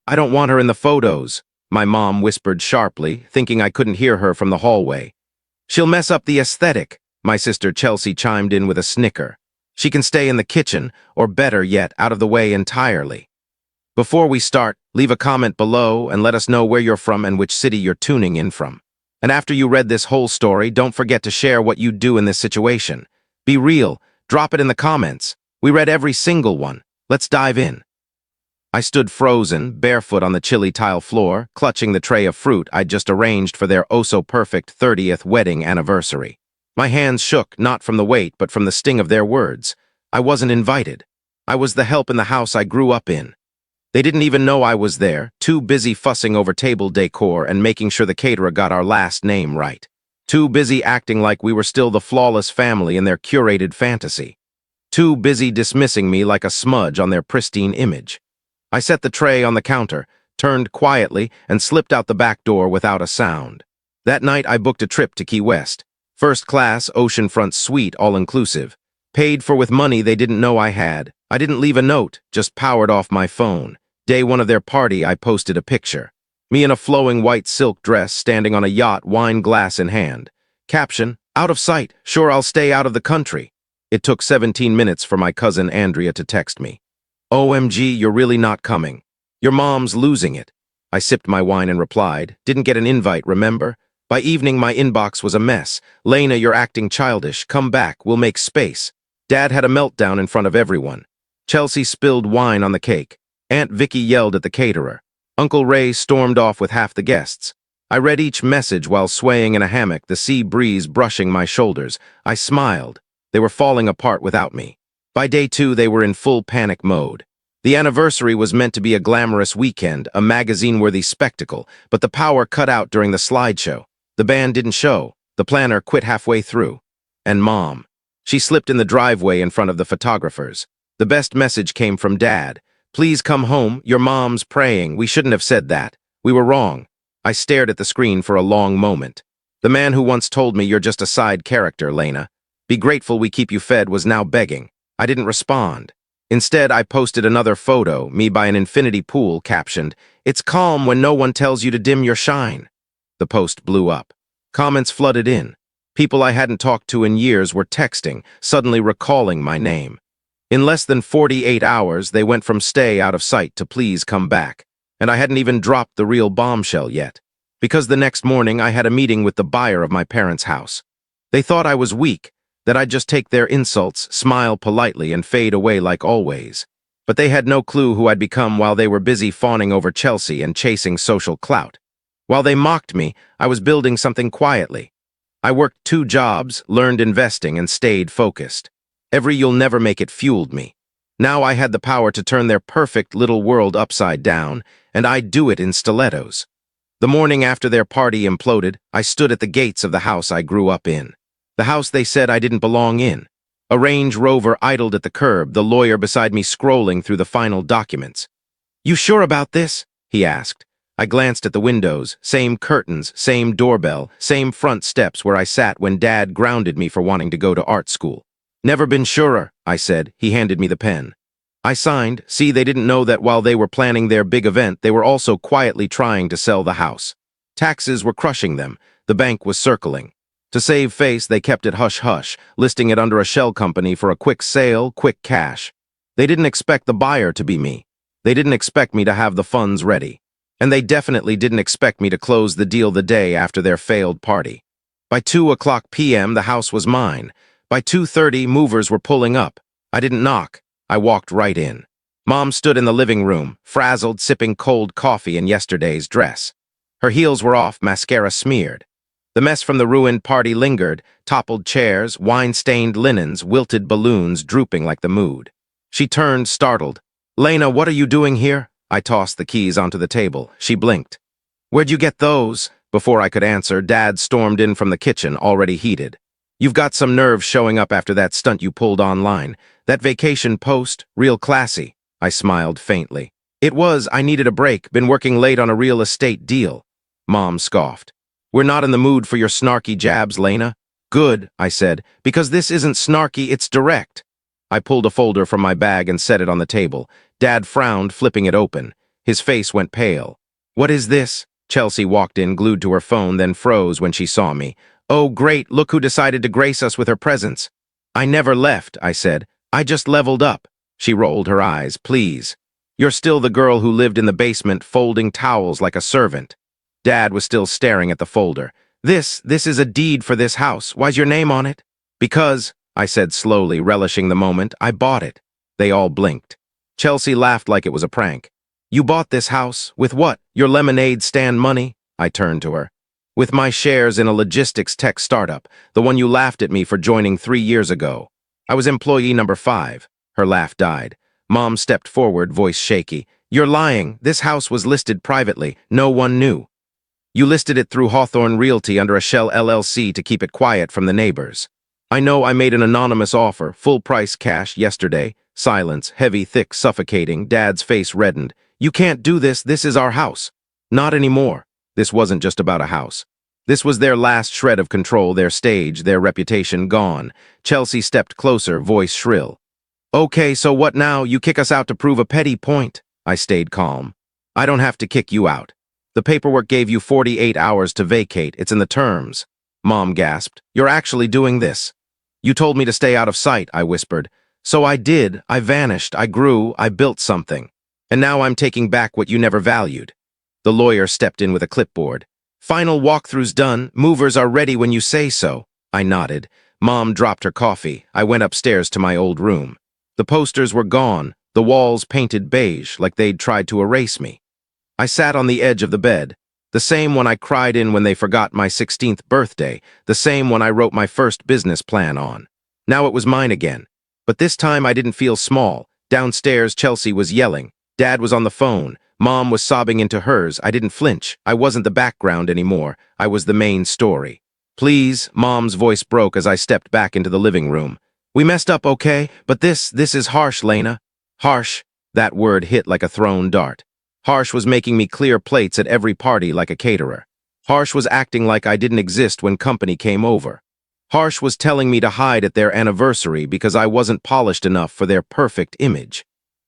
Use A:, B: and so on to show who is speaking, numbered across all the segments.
A: I don't want her in the photos, my mom whispered sharply, thinking I couldn't hear her from the hallway. She'll mess up the aesthetic, my sister Chelsea chimed in with a snicker. She can stay in the kitchen, or better yet, out of the way entirely. Before we start, leave a comment below and let us know where you're from and which city you're tuning in from. And after you read this whole story, don't forget to share what you'd do in this situation. Be real, drop it in the comments. We read every single one. Let's dive in. I stood frozen, barefoot on the chilly tile floor, clutching the tray of fruit I'd just arranged for their oh-so-perfect 30th wedding anniversary. My hands shook, not from the weight, but from the sting of their words. I wasn't invited. I was the help in the house I grew up in. They didn't even know I was there, too busy fussing over table decor and making sure the caterer got our last name right. Too busy acting like we were still the flawless family in their curated fantasy. Too busy dismissing me like a smudge on their pristine image. I set the tray on the counter, turned quietly, and slipped out the back door without a sound. That night I booked a trip to Key West. First-class, oceanfront suite, all-inclusive. Paid for with money they didn't know I had. I didn't leave a note, just powered off my phone. Day one of their party, I posted a picture. Me in a flowing white silk dress, standing on a yacht, wine glass in hand. Caption, out of sight, sure I'll stay out of the country. It took 17 minutes for my cousin Andrea to text me. OMG, you're really not coming. Your mom's losing it. I sipped my wine and replied, didn't get an invite, remember? By evening, my inbox was a mess. Lena, you're acting childish. Come back, we'll make space. Dad had a meltdown in front of everyone. Chelsea spilled wine on the cake. Aunt Vicky yelled at the caterer. Uncle Ray stormed off with half the guests. I read each message while swaying in a hammock, the sea breeze brushing my shoulders. I smiled. They were falling apart without me. By day 2, they were in full panic mode. The anniversary was meant to be a glamorous weekend, a magazine-worthy spectacle, but the power cut out during the slideshow. The band didn't show. The planner quit halfway through. And Mom. She slipped in the driveway in front of the photographers. The best message came from Dad. Please come home. Your mom's praying. We shouldn't have said that. We were wrong. I stared at the screen for a long moment. The man who once told me you're just a side character, Lena. Be grateful we keep you fed was now begging. I didn't respond. Instead, I posted another photo, me by an infinity pool, captioned, "It's calm when no one tells you to dim your shine." The post blew up. Comments flooded in. People I hadn't talked to in years were texting, suddenly recalling my name. In less than 48 hours, they went from stay out of sight to please come back. And I hadn't even dropped the real bombshell yet. Because the next morning, I had a meeting with the buyer of my parents' house. They thought I was weak, that I'd just take their insults, smile politely, and fade away like always. But they had no clue who I'd become while they were busy fawning over Chelsea and chasing social clout. While they mocked me, I was building something quietly. I worked 2 jobs, learned investing, and stayed focused. Every "you'll never make it" fueled me. Now I had the power to turn their perfect little world upside down, and I'd do it in stilettos. The morning after their party imploded, I stood at the gates of the house I grew up in. The house they said I didn't belong in. A Range Rover idled at the curb, the lawyer beside me scrolling through the final documents. "You sure about this?" he asked. I glanced at the windows, same curtains, same doorbell, same front steps where I sat when Dad grounded me for wanting to go to art school. "Never been surer," I said. He handed me the pen. I signed. See, they didn't know that while they were planning their big event, they were also quietly trying to sell the house. Taxes were crushing them. The bank was circling. To save face, they kept it hush-hush, listing it under a shell company for a quick sale, quick cash. They didn't expect the buyer to be me. They didn't expect me to have the funds ready. And they definitely didn't expect me to close the deal the day after their failed party. By 2:00 p.m., the house was mine. By 2:30, movers were pulling up. I didn't knock. I walked right in. Mom stood in the living room, frazzled, sipping cold coffee in yesterday's dress. Her heels were off, mascara smeared. The mess from the ruined party lingered, toppled chairs, wine-stained linens, wilted balloons drooping like the mood. She turned, startled. "Lena, what are you doing here?" I tossed the keys onto the table. She blinked. "Where'd you get those?" Before I could answer, Dad stormed in from the kitchen, already heated. "You've got some nerve showing up after that stunt you pulled online. That vacation post, real classy." I smiled faintly. "It was. I needed a break. Been working late on a real estate deal." Mom scoffed. "We're not in the mood for your snarky jabs, Lena." "Good," I said, "because this isn't snarky, it's direct." I pulled a folder from my bag and set it on the table. Dad frowned, flipping it open. His face went pale. "What is this?" Chelsea walked in, glued to her phone, then froze when she saw me. "Oh, great, look who decided to grace us with her presence." "I never left," I said. "I just leveled up." She rolled her eyes. "Please. You're still the girl who lived in the basement folding towels like a servant." Dad was still staring at the folder. This is a deed for this house. Why's your name on it?" "Because," I said slowly, relishing the moment, "I bought it." They all blinked. Chelsea laughed like it was a prank. "You bought this house? With what? Your lemonade stand money?" I turned to her. "With my shares in a logistics tech startup, the one you laughed at me for joining 3 years ago. I was employee number 5. Her laugh died. Mom stepped forward, voice shaky. "You're lying. This house was listed privately. No one knew. You listed it through Hawthorne Realty under a shell LLC to keep it quiet from the neighbors. I know I made an anonymous offer, full price cash, yesterday." Silence, heavy, thick, suffocating. Dad's face reddened. "You can't do this. This is our house." "Not anymore." This wasn't just about a house. This was their last shred of control, their stage, their reputation gone. Chelsea stepped closer, voice shrill. "Okay, so what now? You kick us out to prove a petty point." I stayed calm. "I don't have to kick you out. The paperwork gave you 48 hours to vacate. It's in the terms." Mom gasped. "You're actually doing this?" "You told me to stay out of sight," I whispered. "So I did. I vanished. I grew. I built something. And now I'm taking back what you never valued." The lawyer stepped in with a clipboard. "Final walkthrough's done. Movers are ready when you say so." I nodded. Mom dropped her coffee. I went upstairs to my old room. The posters were gone, the walls painted beige, like they'd tried to erase me. I sat on the edge of the bed, the same one I cried in when they forgot my 16th birthday, the same one I wrote my first business plan on. Now it was mine again. But this time I didn't feel small. Downstairs, Chelsea was yelling. Dad was on the phone. Mom was sobbing into hers. I didn't flinch. I wasn't the background anymore. I was the main story. "Please," Mom's voice broke as I stepped back into the living room. "We messed up, okay? But this is harsh, Lena." Harsh. That word hit like a thrown dart. Harsh was making me clear plates at every party like a caterer. Harsh was acting like I didn't exist when company came over. Harsh was telling me to hide at their anniversary because I wasn't polished enough for their perfect image.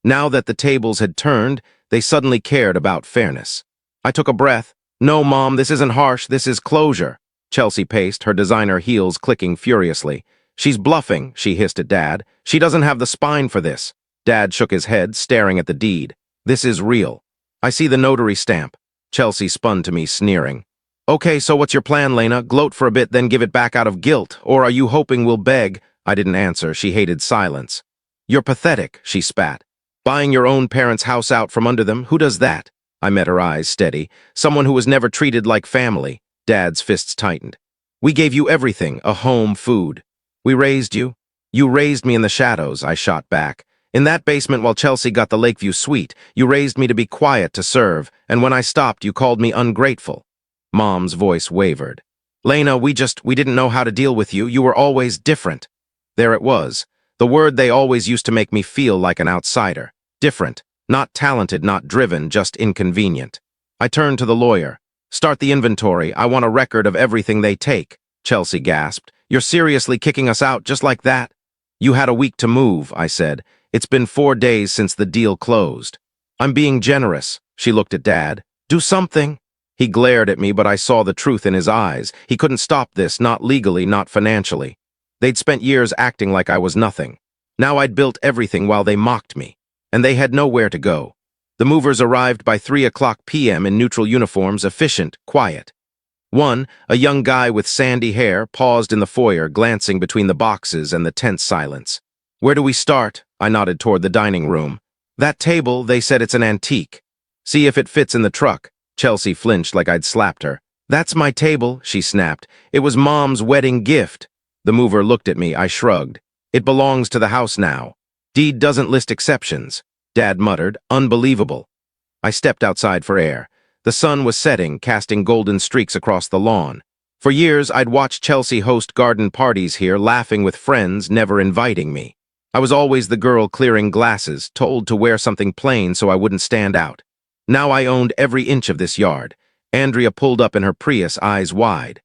A: Now that the tables had turned, they suddenly cared about fairness. I took a breath. "No, Mom, this isn't harsh, this is closure." Chelsea paced, her designer heels clicking furiously. "She's bluffing," she hissed at Dad. "She doesn't have the spine for this." Dad shook his head, staring at the deed. "This is real. I see the notary stamp." Chelsea spun to me, sneering. "Okay, so what's your plan, Lena? Gloat for a bit, then give it back out of guilt? Or are you hoping we'll beg?" I didn't answer. She hated silence. "You're pathetic," she spat. "Buying your own parents' house out from under them? Who does that?" I met her eyes steady. "Someone who was never treated like family." Dad's fists tightened. "We gave you everything, a home, food. We raised you." "You raised me in the shadows," I shot back. "In that basement while Chelsea got the Lakeview suite, you raised me to be quiet, to serve, and when I stopped, you called me ungrateful." Mom's voice wavered. "Lena, we didn't know how to deal with you. You were always different." There it was, the word they always used to make me feel like an outsider. Different, not talented, not driven, just inconvenient. I turned to the lawyer. "Start the inventory. I want a record of everything they take." Chelsea gasped. "You're seriously kicking us out just like that?" "You had a week to move," I said. "It's been 4 days since the deal closed." "I'm being generous." She looked at Dad. "Do something." He glared at me, but I saw the truth in his eyes. He couldn't stop this, not legally, not financially. They'd spent years acting like I was nothing. Now I'd built everything while they mocked me. And they had nowhere to go. The movers arrived by 3:00 p.m. in neutral uniforms, efficient, quiet. One, a young guy with sandy hair, paused in the foyer, glancing between the boxes and the tense silence. "Where do we start?" I nodded toward the dining room. "That table, they said it's an antique. See if it fits in the truck." Chelsea flinched like I'd slapped her. "That's my table," she snapped. "It was Mom's wedding gift." The mover looked at me. I shrugged. "It belongs to the house now. Deed doesn't list exceptions." Dad muttered, "Unbelievable." I stepped outside for air. The sun was setting, casting golden streaks across the lawn. For years, I'd watched Chelsea host garden parties here, laughing with friends, never inviting me. I was always the girl clearing glasses, told to wear something plain so I wouldn't stand out. Now I owned every inch of this yard. Andrea pulled up in her Prius, eyes wide.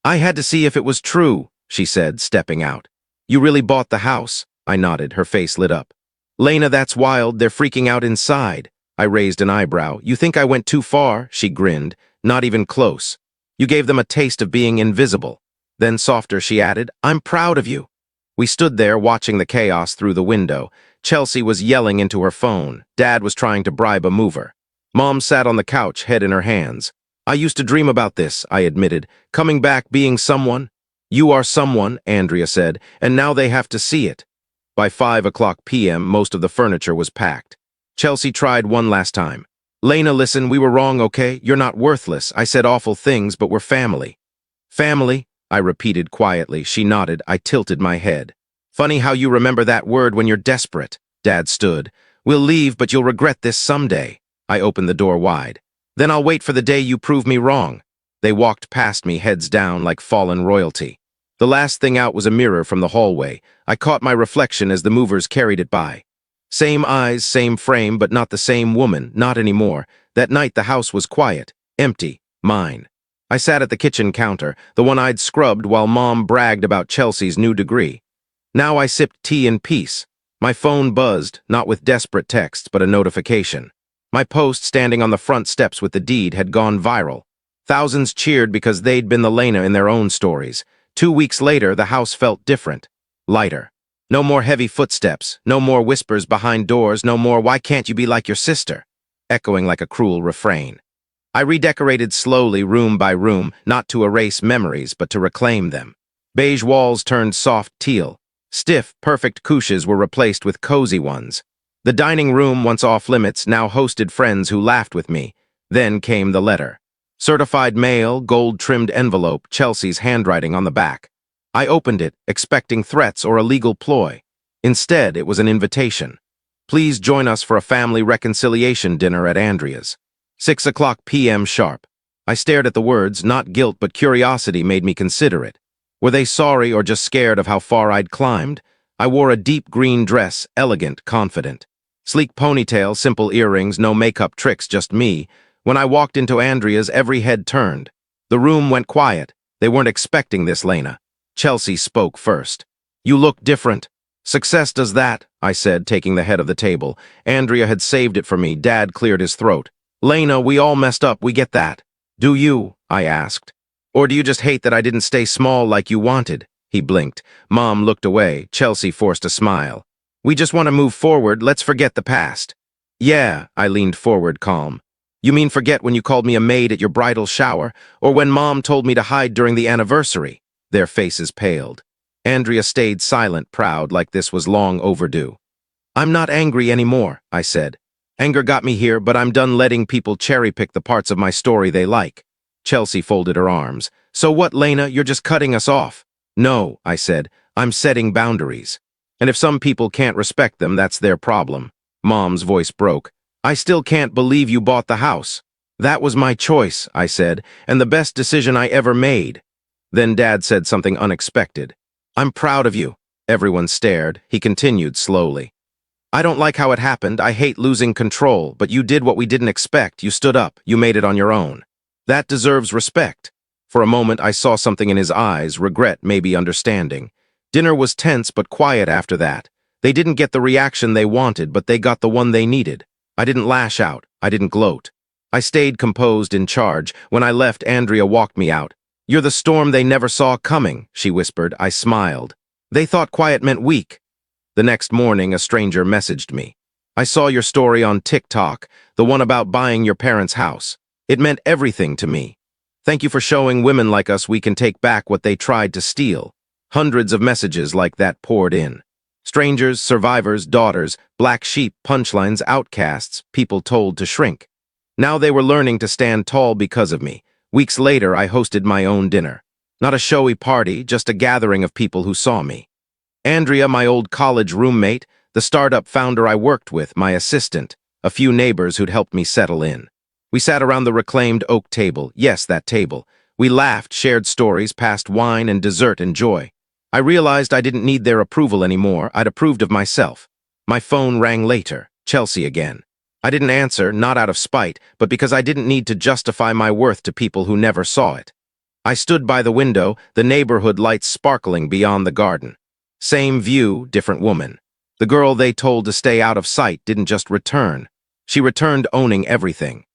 A: "I had to see if it was true," she said, stepping out. "You really bought the house?" I nodded, her face lit up. "Lena, that's wild. They're freaking out inside." I raised an eyebrow. You think I went too far? She grinned. Not even close. You gave them a taste of being invisible. Then softer, she added, I'm proud of you. We stood there watching the chaos through the window. Chelsea was yelling into her phone. Dad was trying to bribe a mover. Mom sat on the couch, head in her hands. I used to dream about this, I admitted. Coming back, being someone. You are someone, Andrea said, and now they have to see it. By 5 p.m., most of the furniture was packed. Chelsea tried one last time. Lena, listen, we were wrong, okay? You're not worthless. I said awful things, but we're family. Family? I repeated quietly. She nodded. I tilted my head. Funny how you remember that word when you're desperate. Dad stood. We'll leave, but you'll regret this someday. I opened the door wide. Then I'll wait for the day you prove me wrong. They walked past me, heads down like fallen royalty. The last thing out was a mirror from the hallway. I caught my reflection as the movers carried it by. Same eyes, same frame, but not the same woman, not anymore. That night the house was quiet, empty, mine. I sat at the kitchen counter, the one I'd scrubbed while Mom bragged about Chelsea's new degree. Now I sipped tea in peace. My phone buzzed, not with desperate texts, but a notification. My post standing on the front steps with the deed had gone viral. Thousands cheered because they'd been the Lena in their own stories. 2 weeks later, the house felt different, lighter. No more heavy footsteps, no more whispers behind doors, no more, why can't you be like your sister? Echoing like a cruel refrain. I redecorated slowly, room by room, not to erase memories, but to reclaim them. Beige walls turned soft teal. Stiff, perfect couches were replaced with cozy ones. The dining room, once off-limits, now hosted friends who laughed with me. Then came the letter. Certified mail, gold-trimmed envelope, Chelsea's handwriting on the back. I opened it, expecting threats or a legal ploy. Instead, it was an invitation. Please join us for a family reconciliation dinner at Andrea's. 6 p.m. sharp. I stared at the words. Not guilt, but curiosity made me consider it. Were they sorry or just scared of how far I'd climbed? I wore a deep green dress, elegant, confident. Sleek ponytail, simple earrings, no makeup tricks, just me. When I walked into Andrea's, every head turned. The room went quiet. They weren't expecting this, Lena. Chelsea spoke first. You look different. Success does that, I said, taking the head of the table. Andrea had saved it for me. Dad cleared his throat. Lena, we all messed up, we get that. Do you? I asked. Or do you just hate that I didn't stay small like you wanted? He blinked. Mom looked away. Chelsea forced a smile. We just want to move forward, let's forget the past. Yeah, I leaned forward, calm. You mean forget when you called me a maid at your bridal shower, or when Mom told me to hide during the anniversary? Their faces paled. Andrea stayed silent, proud, like this was long overdue. I'm not angry anymore, I said. Anger got me here, but I'm done letting people cherry-pick the parts of my story they like. Chelsea folded her arms. So what, Lena, you're just cutting us off? No, I said, I'm setting boundaries. And if some people can't respect them, that's their problem. Mom's voice broke. I still can't believe you bought the house. That was my choice, I said, and the best decision I ever made. Then Dad said something unexpected. I'm proud of you. Everyone stared. He continued slowly. I don't like how it happened. I hate losing control, but you did what we didn't expect. You stood up. You made it on your own. That deserves respect. For a moment, I saw something in his eyes, regret, maybe understanding. Dinner was tense but quiet after that. They didn't get the reaction they wanted, but they got the one they needed. I didn't lash out. I didn't gloat. I stayed composed, in charge. When I left, Andrea walked me out. You're the storm they never saw coming, she whispered. I smiled. They thought quiet meant weak. The next morning, a stranger messaged me. I saw your story on TikTok, the one about buying your parents' house. It meant everything to me. Thank you for showing women like us we can take back what they tried to steal. Hundreds of messages like that poured in. Strangers, survivors, daughters, black sheep, punchlines, outcasts, people told to shrink. Now they were learning to stand tall because of me. Weeks later, I hosted my own dinner. Not a showy party, just a gathering of people who saw me. Andrea, my old college roommate, the startup founder I worked with, my assistant, a few neighbors who'd helped me settle in. We sat around the reclaimed oak table. Yes, that table. We laughed, shared stories, passed wine and dessert and joy. I realized I didn't need their approval anymore. I'd approved of myself. My phone rang later. Chelsea again. I didn't answer, not out of spite, but because I didn't need to justify my worth to people who never saw it. I stood by the window, the neighborhood lights sparkling beyond the garden. Same view, different woman. The girl they told to stay out of sight didn't just return. She returned owning everything.